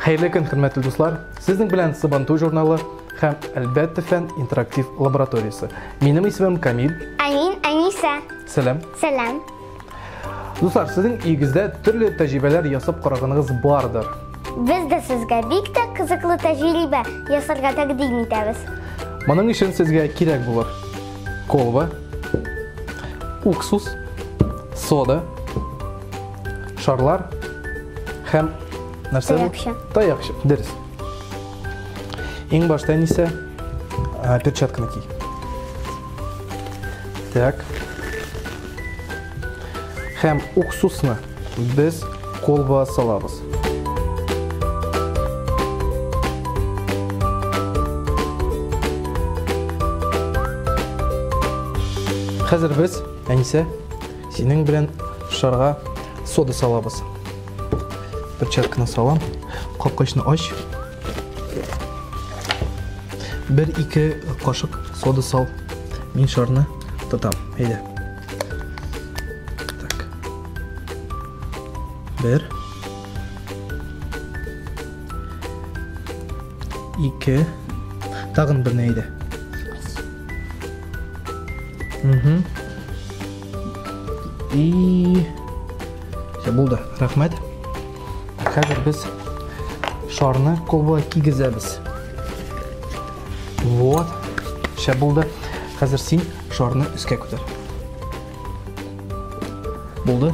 Хәерле көн, хөрмәтле дуслар. Сезнең белән Сабантуй журналы һәм әлбәттә фән интерактив лабораториясе. Минем исемем Камил. Мин Аниса. Сәлам. Сәлам. Дуслар, сезнең игездә төрле тәҗрибәләр ясап караганыгыз бардыр. Без дә сезгә бик тә кызыклы тәҗрибә ясарга тәкъдим итәбез. Моның өчен сезгә кирәк булыр колба, уксус, сода, шарлар һәм нәрсә? Таякчы. Дөрес. Иң башта Аниса перчатканы ки. Так. Һәм уксусны без колба салабыз. Хәзер без, Аниса, синең белән шарга сода салабыз. Перчатканы салам, капкачны ач. 1-2 кашык сода сал. Мин шарны тотам. Әйдә. Так. 1 2 тагын берне әйдә. И булды. Рәхмәт. Хәзер без шарны колбага кигезәбез. Вот. Шә булды. Хәзер син шарны өскә күтәр. Булды?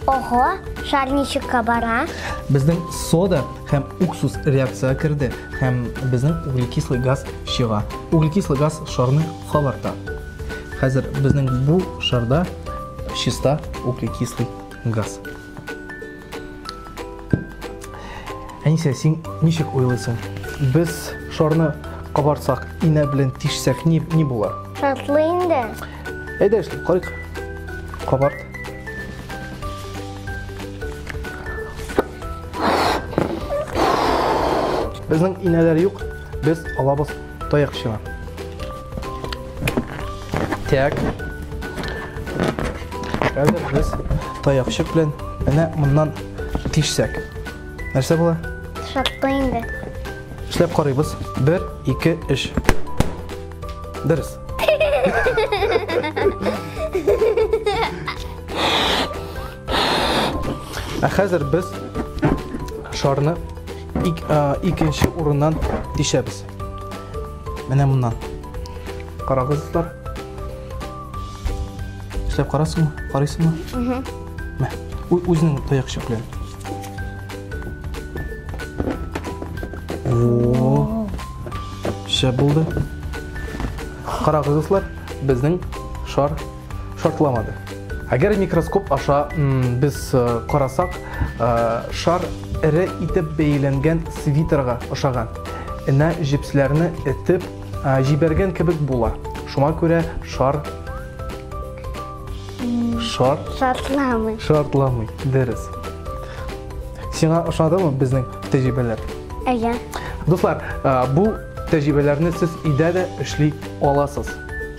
Ого, шар ничек кабара? Безнең сода һәм уксус реакция керде һәм безнең углекислый газ чыга. Углекислый газ шарны кабарта. Хәзер безнең бу шарда чиста углекислый газ. Аниса, син ничек уйлыйсың? Без шарны кабартсак, инә белән тишсәк ни булыр? Шартлы инде. Әйдә эшләп карыйк. Кабарт. Безнең инәләр юк, без алабыз таякчыны. Так. Хәзер без таякчы белән менә моннан тишсәк. Нәрсә була? Шартлы инде. Эшләп карыйбыз. 1 2 3. Дөрес. Хәзер без шарны икенче урыннан тишәбез. Менә моннан. Карагызлар. Эшләп карасыңмы? Карыйсыңмы? Мә, үзенең таякчы белән. Шә булды. Карагызлар, безнең шар шартламады. Әгәр микроскоп аша без карасак, шар эре итеп бәйләнгән свитерга ошаган. Энә җипсләрне этеп җибәргән кебек була. Шуңа күрә шар шартламый. Дөрес. Сиңа ошадымы безнең тәҗрибәләр? Әйе. Дуслар, бу тәҗрибәләрне сез өйдә дә эшли аласыз.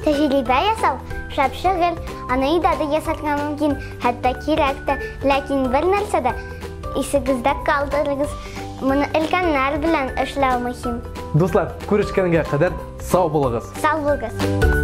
Тәҗрибә ясау шәп шөгыль, аны өйдә дә ясарга мөмкин, хәтта кирәк тә, ләкин бер нәрсәдә исегездә калдырыгыз, моны өлкәннәр белән эшләү мөһим. Дуслар, күрешкәнгә кадәр сау булыгыз. Сау булыгыз.